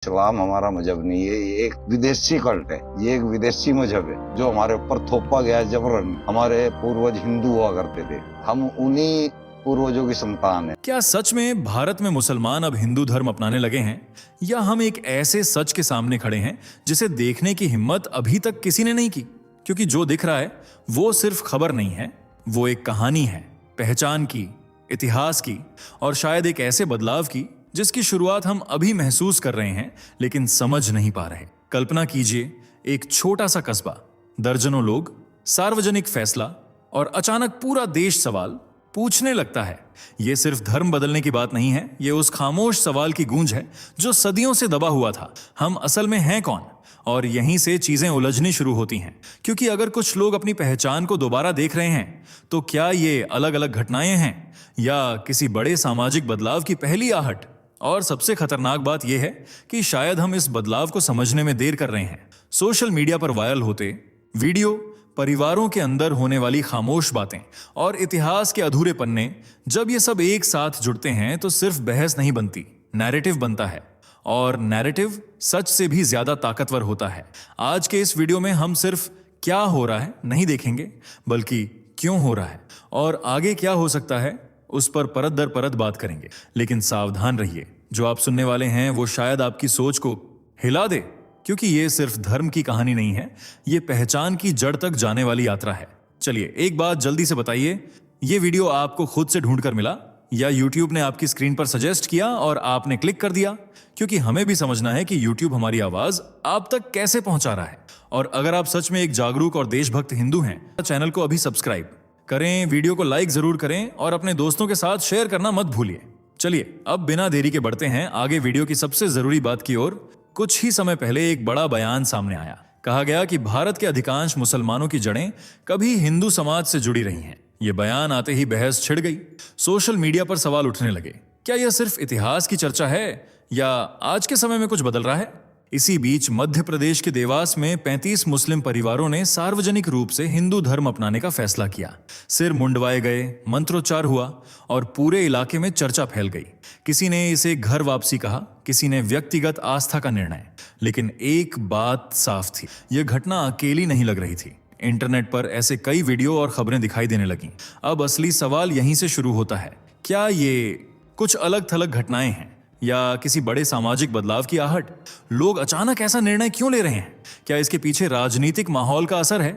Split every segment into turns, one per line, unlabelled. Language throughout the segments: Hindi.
इस्लाम हमारा मजहब नहीं है, ये एक विदेशी कल्ट है, ये एक विदेशी मजहब है जो हमारे ऊपर थोपा गया है जबरन। हमारे पूर्वज हिंदू हुआ करते थे, हम उन्हीं पूर्वजों की संतान है।
क्या सच में भारत में मुसलमान अब हिंदू धर्म अपनाने लगे हैं, या हम एक ऐसे सच के सामने खड़े हैं जिसे देखने की हिम्मत अभी तक किसी ने नहीं की? क्योंकि जो दिख रहा है वो सिर्फ खबर नहीं है, वो एक कहानी है, पहचान की, इतिहास की, और शायद एक ऐसे बदलाव की जिसकी शुरुआत हम अभी महसूस कर रहे हैं लेकिन समझ नहीं पा रहे। कल्पना कीजिए, एक छोटा सा कस्बा, दर्जनों लोग, सार्वजनिक फैसला, और अचानक पूरा देश सवाल पूछने लगता है। यह सिर्फ धर्म बदलने की बात नहीं है, यह उस खामोश सवाल की गूंज है जो सदियों से दबा हुआ था, हम असल में हैं कौन? और यहीं से चीजें उलझनी शुरू होती हैं, क्योंकि अगर कुछ लोग अपनी पहचान को दोबारा देख रहे हैं तो क्या ये अलग अलग घटनाएं हैं या किसी बड़े सामाजिक बदलाव की पहली आहट? और सबसे खतरनाक बात यह है कि शायद हम इस बदलाव को समझने में देर कर रहे हैं। सोशल मीडिया पर वायरल होते वीडियो, परिवारों के अंदर होने वाली खामोश बातें और इतिहास के अधूरे पन्ने, जब ये सब एक साथ जुड़ते हैं तो सिर्फ बहस नहीं बनती, नैरेटिव बनता है। और नैरेटिव सच से भी ज्यादा ताकतवर होता है। आज के इस वीडियो में हम सिर्फ क्या हो रहा है नहीं देखेंगे, बल्कि क्यों हो रहा है और आगे क्या हो सकता है उस पर परत दर परत बात करेंगे। लेकिन सावधान रहिए, जो आप सुनने वाले हैं वो शायद आपकी सोच को हिला दे, क्योंकि ये सिर्फ धर्म की कहानी नहीं है, ये पहचान की जड़ तक जाने वाली यात्रा है। चलिए, एक बात जल्दी से बताइए, ये वीडियो आपको खुद से ढूंढ कर मिला या यूट्यूब ने आपकी स्क्रीन पर सजेस्ट किया और आपने क्लिक कर दिया? क्योंकि हमें भी समझना है कि यूट्यूब हमारी आवाज आप तक कैसे पहुंचा रहा है। और अगर आप सच में एक जागरूक और देशभक्त हिंदू हैं, चैनल को अभी सब्सक्राइब करें, वीडियो को लाइक जरूर करें और अपने दोस्तों के साथ शेयर करना मत भूलिए। चलिए, अब बिना देरी के बढ़ते हैं आगे वीडियो की सबसे जरूरी बात की ओर। कुछ ही समय पहले एक बड़ा बयान सामने आया। कहा गया कि भारत के अधिकांश मुसलमानों की जड़ें कभी हिंदू समाज से जुड़ी रही हैं। यह बयान आते ही बहस छिड़ गई। सोशल मीडिया पर सवाल उठने लगे, क्या यह सिर्फ इतिहास की चर्चा है या आज के समय में कुछ बदल रहा है? इसी बीच मध्य प्रदेश के देवास में 35 मुस्लिम परिवारों ने सार्वजनिक रूप से हिंदू धर्म अपनाने का फैसला किया। सिर मुंडवाए गए, मंत्रोच्चार हुआ और पूरे इलाके में चर्चा फैल गई। किसी ने इसे घर वापसी कहा, किसी ने व्यक्तिगत आस्था का निर्णय। लेकिन एक बात साफ थी, यह घटना अकेली नहीं लग रही थी। इंटरनेट पर ऐसे कई वीडियो और खबरें दिखाई देने लगीं। अब असली सवाल यहीं से शुरू होता है, क्या ये कुछ अलग थलग घटनाएं हैं या किसी बड़े सामाजिक बदलाव की आहट? लोग अचानक ऐसा निर्णय क्यों ले रहे हैं? क्या इसके पीछे राजनीतिक माहौल का असर है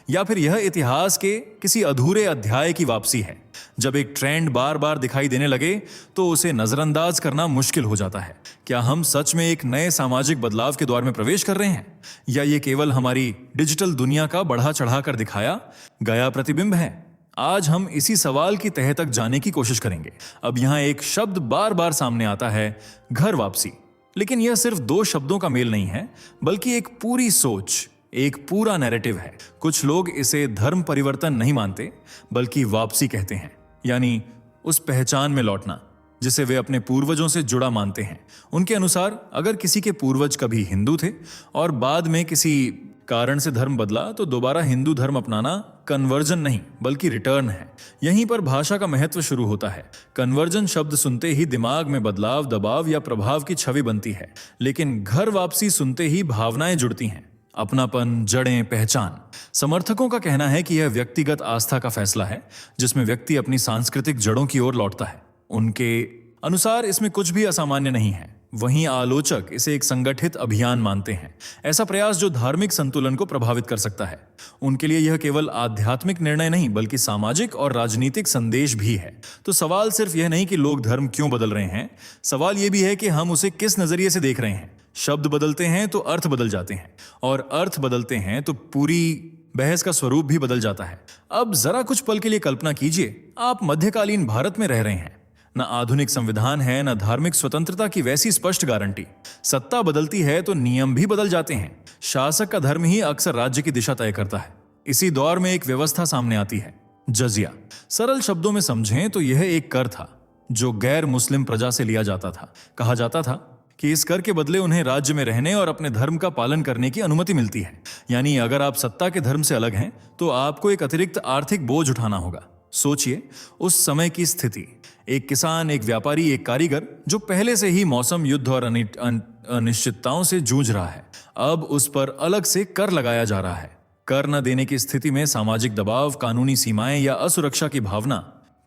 या फिर यह इतिहास के किसी अधूरे अध्याय की वापसी है? जब एक ट्रेंड बार बार दिखाई देने लगे तो उसे नजरअंदाज करना मुश्किल हो जाता है। क्या हम सच में एक नए सामाजिक बदलाव के दौर में प्रवेश कर रहे हैं या ये केवल हमारी डिजिटल दुनिया का बढ़ा चढ़ाकर दिखाया गया प्रतिबिंब है? आज हम इसी सवाल की तह तक जाने की कोशिश करेंगे। अब यहां एक शब्द बार बार सामने आता है, घर वापसी। लेकिन यह सिर्फ दो शब्दों का मेल नहीं है, बल्कि एक पूरी सोच, एक पूरा नैरेटिव है। कुछ लोग इसे धर्म परिवर्तन नहीं मानते, बल्कि वापसी कहते हैं, यानी उस पहचान में लौटना जिसे वे अपने पूर्वजों से जुड़ा मानते हैं। उनके अनुसार अगर किसी के पूर्वज कभी हिंदू थे और बाद में किसी कारण से धर्म बदला तो दोबारा हिंदू धर्म अपनाना कन्वर्जन नहीं बल्कि रिटर्न है। यहीं पर भाषा का महत्व शुरू होता है। कन्वर्जन शब्द सुनते ही दिमाग में बदलाव, दबाव या प्रभाव की छवि बनती है, लेकिन घर वापसी सुनते ही भावनाएं जुड़ती हैं, अपनापन, जड़ें, पहचान। समर्थकों का कहना है कि यह व्यक्तिगत आस्था का फैसला है जिसमें व्यक्ति अपनी सांस्कृतिक जड़ों की ओर लौटता है। उनके अनुसार इसमें कुछ भी असामान्य नहीं है। वहीं आलोचक इसे एक संगठित अभियान मानते हैं, ऐसा प्रयास जो धार्मिक संतुलन को प्रभावित कर सकता है। उनके लिए यह केवल आध्यात्मिक निर्णय नहीं बल्कि सामाजिक और राजनीतिक संदेश भी है। तो सवाल सिर्फ यह नहीं कि लोग धर्म क्यों बदल रहे हैं, सवाल यह भी है कि हम उसे किस नजरिए से देख रहे हैं। शब्द बदलते हैं तो अर्थ बदल जाते हैं, और अर्थ बदलते हैं तो पूरी बहस का स्वरूप भी बदल जाता है। अब जरा कुछ पल के लिए कल्पना कीजिए, आप मध्यकालीन भारत में रह रहे हैं। न आधुनिक संविधान है, न धार्मिक स्वतंत्रता की वैसी स्पष्ट गारंटी। सत्ता बदलती है तो नियम भी बदल जाते हैं। शासक का धर्म ही अक्सर राज्य की दिशा तय करता है। इसी दौर में एक व्यवस्था सामने आती है, जजिया। सरल शब्दों में समझें तो यह एक कर था जो गैर मुस्लिम प्रजा से लिया जाता था। कहा जाता था कि इस कर के बदले उन्हें राज्य में रहने और अपने धर्म का पालन करने की अनुमति मिलती है। यानी अगर आप सत्ता के धर्म से अलग हैं तो आपको एक अतिरिक्त आर्थिक बोझ उठाना होगा। सोचिए उस समय की स्थिति, एक किसान, एक व्यापारी, एक कारीगर जो पहले से ही मौसम, युद्ध और अनिश्चितताओं से जूझ रहा है। अब उस पर अलग से कर लगाया जा रहा है। कर न देने की स्थिति में सामाजिक दबाव, कानूनी सीमाएं या असुरक्षा की भावना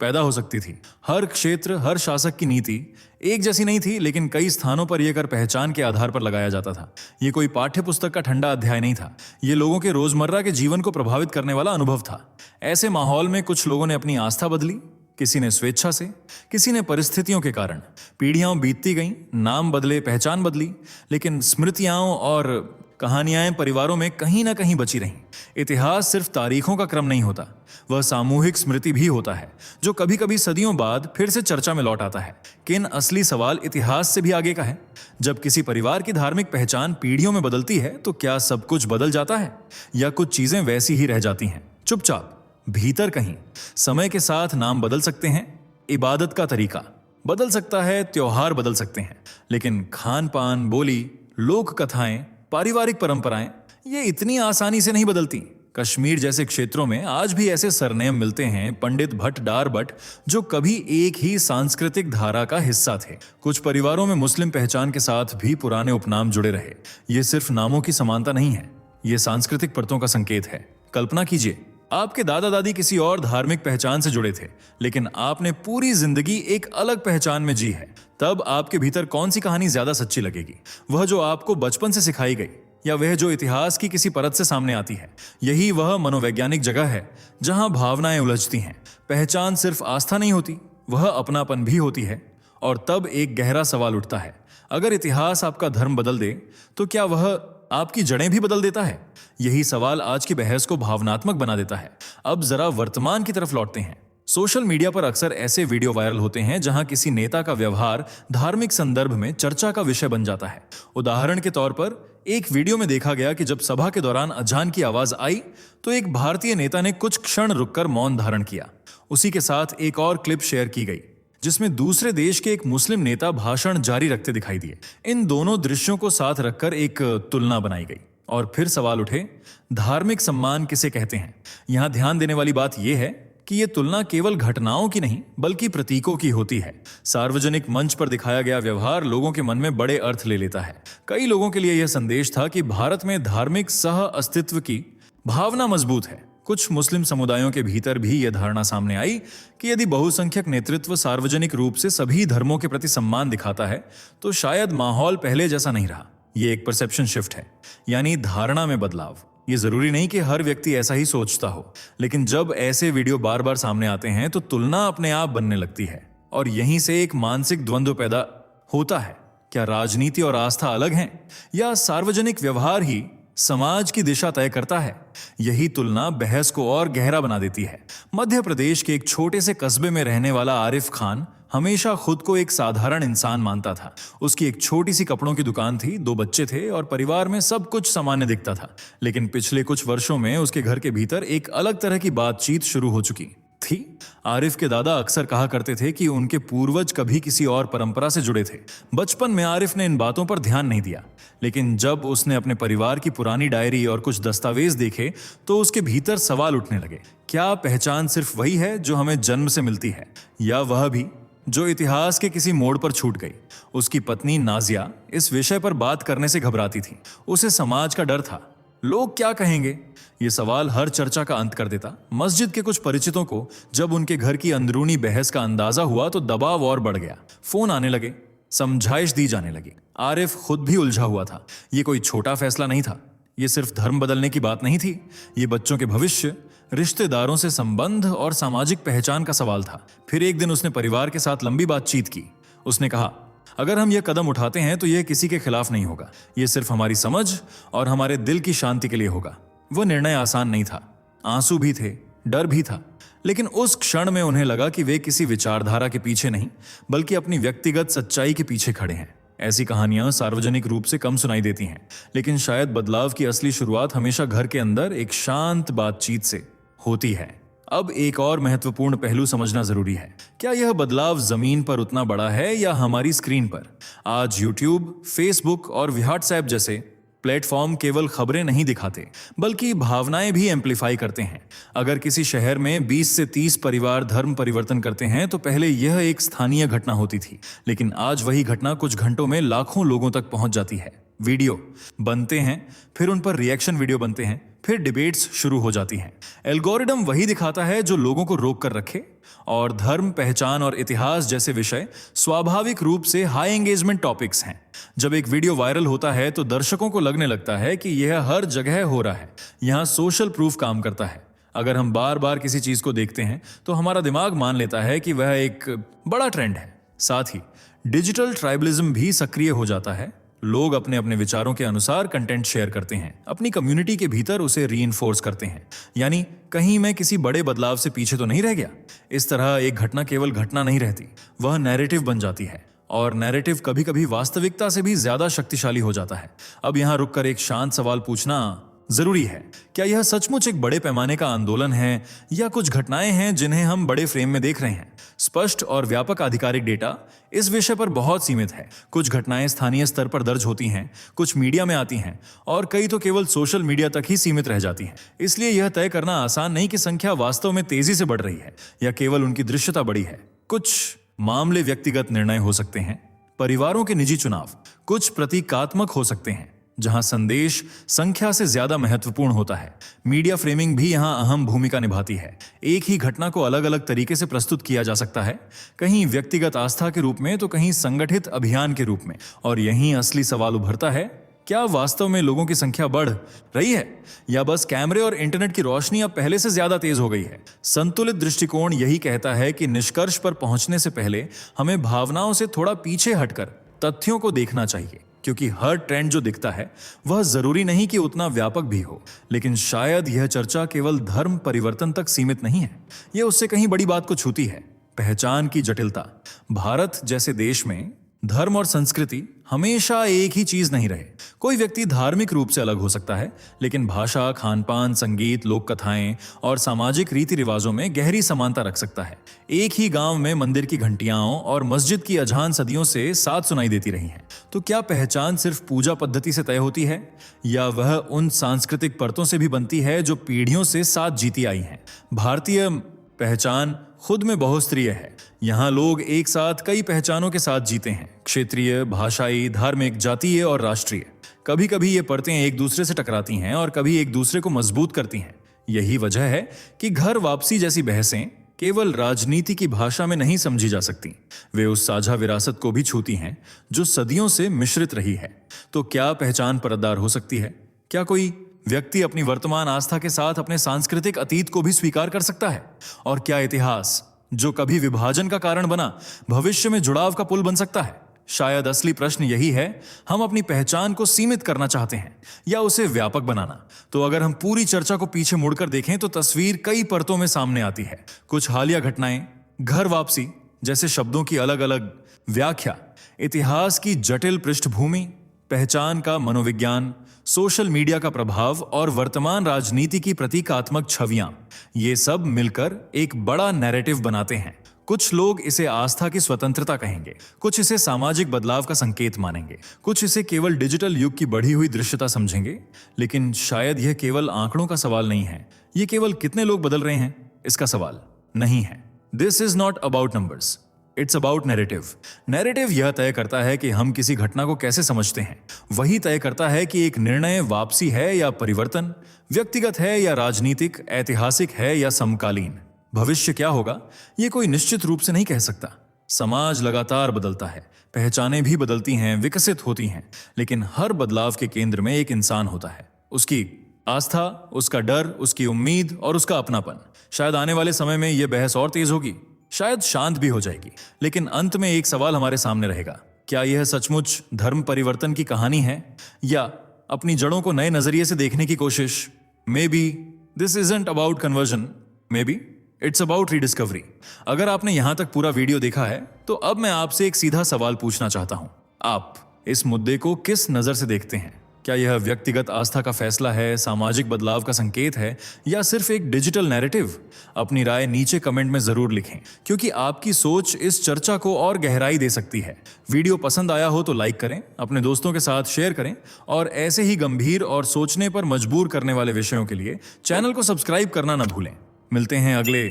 पैदा हो सकती थी। हर क्षेत्र, हर शासक की नीति एक जैसी नहीं थी, लेकिन कई स्थानों पर यह कर पहचान के आधार पर लगाया जाता था। ये कोई पाठ्य पुस्तक का ठंडा अध्याय नहीं था, ये लोगों के रोजमर्रा के जीवन को प्रभावित करने वाला अनुभव था। ऐसे माहौल में कुछ लोगों ने अपनी आस्था बदली, किसी ने स्वेच्छा से, किसी ने परिस्थितियों के कारण। पीढ़ियां बीतती गईं, नाम बदले, पहचान बदली, लेकिन स्मृतियां और कहानियां परिवारों में कहीं ना कहीं बची रहीं। इतिहास सिर्फ तारीखों का क्रम नहीं होता, वह सामूहिक स्मृति भी होता है, जो कभी कभी सदियों बाद फिर से चर्चा में लौट आता है। किन असली सवाल इतिहास से भी आगे का है। जब किसी परिवार की धार्मिक पहचान पीढ़ियों में बदलती है तो क्या सब कुछ बदल जाता है, या कुछ चीजें वैसी ही रह जाती हैं चुपचाप भीतर कहीं। समय के साथ नाम बदल सकते हैं, इबादत का तरीका बदल सकता है, त्योहार बदल सकते हैं, लेकिन खान पान, बोली, लोक कथाएं, पारिवारिक परंपराएं ये इतनी आसानी से नहीं बदलती। कश्मीर जैसे क्षेत्रों में आज भी ऐसे सरनेम मिलते हैं, पंडित भट्ट, डार भट्ट, जो कभी एक ही सांस्कृतिक धारा का हिस्सा थे। कुछ परिवारों में मुस्लिम पहचान के साथ भी पुराने उपनाम जुड़े रहे। ये सिर्फ नामों की समानता नहीं है, ये सांस्कृतिक परतों का संकेत है। कल्पना कीजिए, आपके दादा दादी किसी और धार्मिक पहचान से जुड़े थे, लेकिन आपने पूरी जिंदगी एक अलग पहचान में जी है। तब आपके भीतर कौन सी कहानी ज्यादा सच्ची लगेगी? वह जो आपको बचपन से सिखाई गई, या वह जो इतिहास की किसी परत से सामने आती है? यही वह मनोवैज्ञानिक जगह है जहां भावनाएं उलझती हैं। पहचान सिर्फ आस्था नहीं होती, वह अपनापन भी होती है। और तब एक गहरा सवाल उठता है, अगर इतिहास आपका धर्म बदल दे तो क्या वह आपकी जड़ें भी बदल देता है? यही सवाल आज की बहस को भावनात्मक बना देता है। अब जरा वर्तमान की तरफ लौटते हैं। सोशल मीडिया पर अक्सर ऐसे वीडियो वायरल होते हैं जहां किसी नेता का व्यवहार धार्मिक संदर्भ में चर्चा का विषय बन जाता है। उदाहरण के तौर पर एक वीडियो में देखा गया कि जब सभा के दौरान अजान की आवाज आई तो एक भारतीय नेता ने कुछ क्षण रुककर मौन धारण किया। उसी के साथ एक और क्लिप शेयर की गई जिसमें दूसरे देश के एक मुस्लिम नेता भाषण जारी रखते दिखाई दिए। इन दोनों दृश्यों को साथ रखकर एक तुलना बनाई गई और फिर सवाल उठे, धार्मिक सम्मान किसे कहते हैं? यहां ध्यान देने वाली बात यह है कि यह तुलना केवल घटनाओं की नहीं बल्कि प्रतीकों की होती है। सार्वजनिक मंच पर दिखाया गया व्यवहार लोगों के मन में बड़े अर्थ ले लेता है। कई लोगों के लिए यह संदेश था कि भारत में धार्मिक सह अस्तित्व की भावना मजबूत है। कुछ मुस्लिम समुदायों के भीतर भी यह धारणा सामने आई कि यदि बहुसंख्यक नेतृत्व सार्वजनिक रूप से सभी धर्मों के प्रति सम्मान दिखाता है तो शायद माहौल पहले जैसा नहीं रहा। यह एक परसेप्शन शिफ्ट है, यानी धारणा में बदलाव। ये जरूरी नहीं कि हर व्यक्ति ऐसा ही सोचता हो, लेकिन जब ऐसे वीडियो बार बार सामने आते हैं तो तुलना अपने आप बनने लगती है और यहीं से एक मानसिक द्वंद्व पैदा होता है। क्या राजनीति और आस्था अलग हैं, या सार्वजनिक व्यवहार ही समाज की दिशा तय करता है? यही तुलना बहस को और गहरा बना देती है। मध्य प्रदेश के एक छोटे से कस्बे में रहने वाला आरिफ खान हमेशा खुद को एक साधारण इंसान मानता था। उसकी एक छोटी सी कपड़ों की दुकान थी, 2 बच्चे थे और परिवार में सब कुछ सामान्य दिखता था। लेकिन पिछले कुछ वर्षों में उसके घर के भीतर एक अलग तरह की बातचीत शुरू हो चुकी थी। आरिफ के दादा अक्सर कहा करते थे कि उनके पूर्वज कभी किसी और परंपरा से जुड़े थे। बचपन में आरिफ ने इन बातों पर ध्यान नहीं दिया, लेकिन जब उसने अपने परिवार की पुरानी डायरी और कुछ दस्तावेज देखे तो उसके भीतर सवाल उठने लगे। क्या पहचान सिर्फ वही है जो हमें जन्म से मिलती है, या वह भी जो इतिहास के किसी मोड़ पर छूट गई? उसकी पत्नी नाजिया इस विषय पर बात करने से घबराती थी। उसे समाज का डर था, लोग क्या कहेंगे? ये सवाल हर चर्चा का अंत कर देता। मस्जिद के कुछ परिचितों को जब उनके घर की अंदरूनी बहस का अंदाजा हुआ तो दबाव और बढ़ गया। फोन आने लगे, समझाइश दी जाने लगी। आरिफ खुद भी उलझा हुआ था। ये कोई छोटा फैसला नहीं था, ये सिर्फ धर्म बदलने की बात नहीं थी, ये बच्चों के भविष्य, रिश्तेदारों से संबंध और सामाजिक पहचान का सवाल था। फिर एक दिन उसने परिवार के साथ लंबी बातचीत की। उसने कहा, अगर हम यह कदम उठाते हैं तो यह किसी के खिलाफ नहीं होगा, यह सिर्फ हमारी समझ और हमारे दिल की शांति के लिए होगा। वह निर्णय आसान नहीं था, आंसू भी थे, डर भी था, लेकिन उस क्षण में उन्हें लगा कि वे किसी विचारधारा के पीछे नहीं बल्कि अपनी व्यक्तिगत सच्चाई के पीछे खड़े हैं। ऐसी कहानियां सार्वजनिक रूप से कम सुनाई देती हैं, लेकिन शायद बदलाव की असली शुरुआत हमेशा घर के अंदर एक शांत बातचीत से होती है। अब एक और महत्वपूर्ण पहलू समझना जरूरी है। क्या यह बदलाव जमीन पर उतना बड़ा है या हमारी स्क्रीन पर? आज यूट्यूब, फेसबुक और व्हाट्सएप जैसे प्लेटफॉर्म केवल खबरें नहीं दिखाते बल्कि भावनाएं भी एम्पलीफाई करते हैं। अगर किसी शहर में 20 से 30 परिवार धर्म परिवर्तन करते हैं तो पहले यह एक स्थानीय घटना होती थी, लेकिन आज वही घटना कुछ घंटों में लाखों लोगों तक पहुंच जाती है। वीडियो बनते हैं, फिर उन पर रिएक्शन वीडियो बनते हैं, फिर डिबेट्स शुरू हो जाती हैं। एल्गोरिदम वही दिखाता है जो लोगों को रोक कर रखे, और धर्म, पहचान और इतिहास जैसे विषय स्वाभाविक रूप से हाई एंगेजमेंट टॉपिक्स हैं। जब एक वीडियो वायरल होता है तो दर्शकों को लगने लगता है कि यह हर जगह हो रहा है। यहाँ सोशल प्रूफ काम करता है। अगर हम बार बार किसी चीज को देखते हैं तो हमारा दिमाग मान लेता है कि वह एक बड़ा ट्रेंड है। साथ ही डिजिटल ट्राइबलिज्म भी सक्रिय हो जाता है। लोग अपने अपने विचारों के अनुसार कंटेंट शेयर करते हैं, अपनी कम्युनिटी के भीतर उसे रीइंफोर्स करते हैं, यानी कहीं मैं किसी बड़े बदलाव से पीछे तो नहीं रह गया। इस तरह एक घटना केवल घटना नहीं रहती, वह नैरेटिव बन जाती है, और नैरेटिव कभी कभी वास्तविकता से भी ज्यादा शक्तिशाली हो जाता है। अब यहां रुककर एक शांत सवाल पूछना जरूरी है। क्या यह सचमुच एक बड़े पैमाने का आंदोलन है, या कुछ घटनाएं हैं जिन्हें हम बड़े फ्रेम में देख रहे हैं? स्पष्ट और व्यापक आधिकारिक डेटा इस विषय पर बहुत सीमित है। कुछ घटनाएं स्थानीय स्तर पर दर्ज होती हैं, कुछ मीडिया में आती हैं, और कई तो केवल सोशल मीडिया तक ही सीमित रह जाती हैं। इसलिए यह तय करना आसान नहीं कि संख्या वास्तव में तेजी से बढ़ रही है या केवल उनकी दृश्यता बढ़ी है। कुछ मामले व्यक्तिगत निर्णय हो सकते हैं, परिवारों के निजी चुनाव, कुछ प्रतीकात्मक हो सकते हैं जहां संदेश संख्या से ज्यादा महत्वपूर्ण होता है। मीडिया फ्रेमिंग भी यहां अहम भूमिका निभाती है। एक ही घटना को अलग अलग तरीके से प्रस्तुत किया जा सकता है, कहीं व्यक्तिगत आस्था के रूप में तो कहीं संगठित अभियान के रूप में। और यहीं असली सवाल उभरता है, क्या वास्तव में लोगों की संख्या बढ़ रही है, या बस कैमरे और इंटरनेट की रोशनी अब पहले से ज्यादा तेज हो गई है? संतुलित दृष्टिकोण यही कहता है कि निष्कर्ष पर पहुंचने से पहले हमें भावनाओं से थोड़ा पीछे हटकर तथ्यों को देखना चाहिए, क्योंकि हर ट्रेंड जो दिखता है वह जरूरी नहीं कि उतना व्यापक भी हो। लेकिन शायद यह चर्चा केवल धर्म परिवर्तन तक सीमित नहीं है, यह उससे कहीं बड़ी बात को छूती है। पहचान की जटिलता। भारत जैसे देश में धर्म और संस्कृति हमेशा एक ही चीज नहीं रहे। कोई व्यक्ति धार्मिक रूप से अलग हो सकता है, लेकिन भाषा, खानपान, संगीत, लोक कथाएं और सामाजिक रीति रिवाजों में गहरी समानता रख सकता है। एक ही गांव में मंदिर की घंटियाओं और मस्जिद की अजान सदियों से साथ सुनाई देती रही हैं। तो क्या पहचान सिर्फ पूजा पद्धति से तय होती है, या वह उन सांस्कृतिक परतों से भी बनती है जो पीढ़ियों से साथ जीती आई हैं? भारतीय पहचान खुद में बहुस्तरीय है। यहाँ लोग एक साथ कई पहचानों के साथ जीते हैं, क्षेत्रीय, भाषाई, धार्मिक, जातीय और राष्ट्रीय। कभी कभी ये परतें एक दूसरे से टकराती हैं और कभी एक दूसरे को मजबूत करती हैं। यही वजह है कि घर वापसी जैसी बहसें केवल राजनीति की भाषा में नहीं समझी जा सकती, वे उस साझा विरासत को भी छूती हैं जो सदियों से मिश्रित रही है। तो क्या पहचान परतदार हो सकती है? क्या कोई व्यक्ति अपनी वर्तमान आस्था के साथ अपने सांस्कृतिक अतीत को भी स्वीकार कर सकता है? और क्या इतिहास, जो कभी विभाजन का कारण बना, भविष्य में जुड़ाव का पुल बन सकता है? शायद असली प्रश्न यही है, हम अपनी पहचान को सीमित करना चाहते हैं या उसे व्यापक बनाना। तो अगर हम पूरी चर्चा को पीछे मुड़कर देखें तो तस्वीर कई परतों में सामने आती है। कुछ हालिया घटनाएं, घर वापसी जैसे शब्दों की अलग अलग व्याख्या, इतिहास की जटिल पृष्ठभूमि, पहचान का मनोविज्ञान, सोशल मीडिया का प्रभाव और वर्तमान राजनीति की प्रतीकात्मक छवियां, ये सब मिलकर एक बड़ा नैरेटिव बनाते हैं। कुछ लोग इसे आस्था की स्वतंत्रता कहेंगे, कुछ इसे सामाजिक बदलाव का संकेत मानेंगे, कुछ इसे केवल डिजिटल युग की बढ़ी हुई दृश्यता समझेंगे। लेकिन शायद यह केवल आंकड़ों का सवाल नहीं है, यह केवल कितने लोग बदल रहे हैं इसका सवाल नहीं है। This is not about numbers, it's about narrative. Narrative यह तय करता है कि हम किसी घटना को कैसे समझते हैं, वही तय करता है कि एक निर्णय वापसी है या परिवर्तन, व्यक्तिगत है या राजनीतिक, ऐतिहासिक है या समकालीन। भविष्य क्या होगा ये कोई निश्चित रूप से नहीं कह सकता। समाज लगातार बदलता है, पहचानें भी बदलती हैं, विकसित होती हैं, लेकिन हर बदलाव के केंद्र में एक इंसान होता है, उसकी आस्था, उसका डर, उसकी उम्मीद और उसका अपनापन। शायद आने वाले समय में यह बहस और तेज होगी, शायद शांत भी हो जाएगी, लेकिन अंत में एक सवाल हमारे सामने रहेगा, क्या यह सचमुच धर्म परिवर्तन की कहानी है या अपनी जड़ों को नए नजरिए से देखने की कोशिश? May be this isn't about conversion, may be it's about rediscovery. अगर आपने यहां तक पूरा वीडियो देखा है तो अब मैं आपसे एक सीधा सवाल पूछना चाहता हूं, आप इस मुद्दे को किस नजर से देखते हैं? क्या यह व्यक्तिगत आस्था का फैसला है, सामाजिक बदलाव का संकेत है, या सिर्फ एक डिजिटल नैरेटिव? अपनी राय नीचे कमेंट में जरूर लिखें, क्योंकि आपकी सोच इस चर्चा को और गहराई दे सकती है। वीडियो पसंद आया हो तो लाइक करें, अपने दोस्तों के साथ शेयर करें, और ऐसे ही गंभीर और सोचने पर मजबूर करने वाले विषयों के लिए चैनल को सब्सक्राइब करना न भूलें। मिलते हैं अगले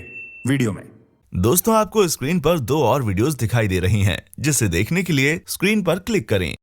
वीडियो में।
दोस्तों, आपको स्क्रीन पर 2 और वीडियोस दिखाई दे रही हैं, जिसे देखने के लिए स्क्रीन पर क्लिक करें।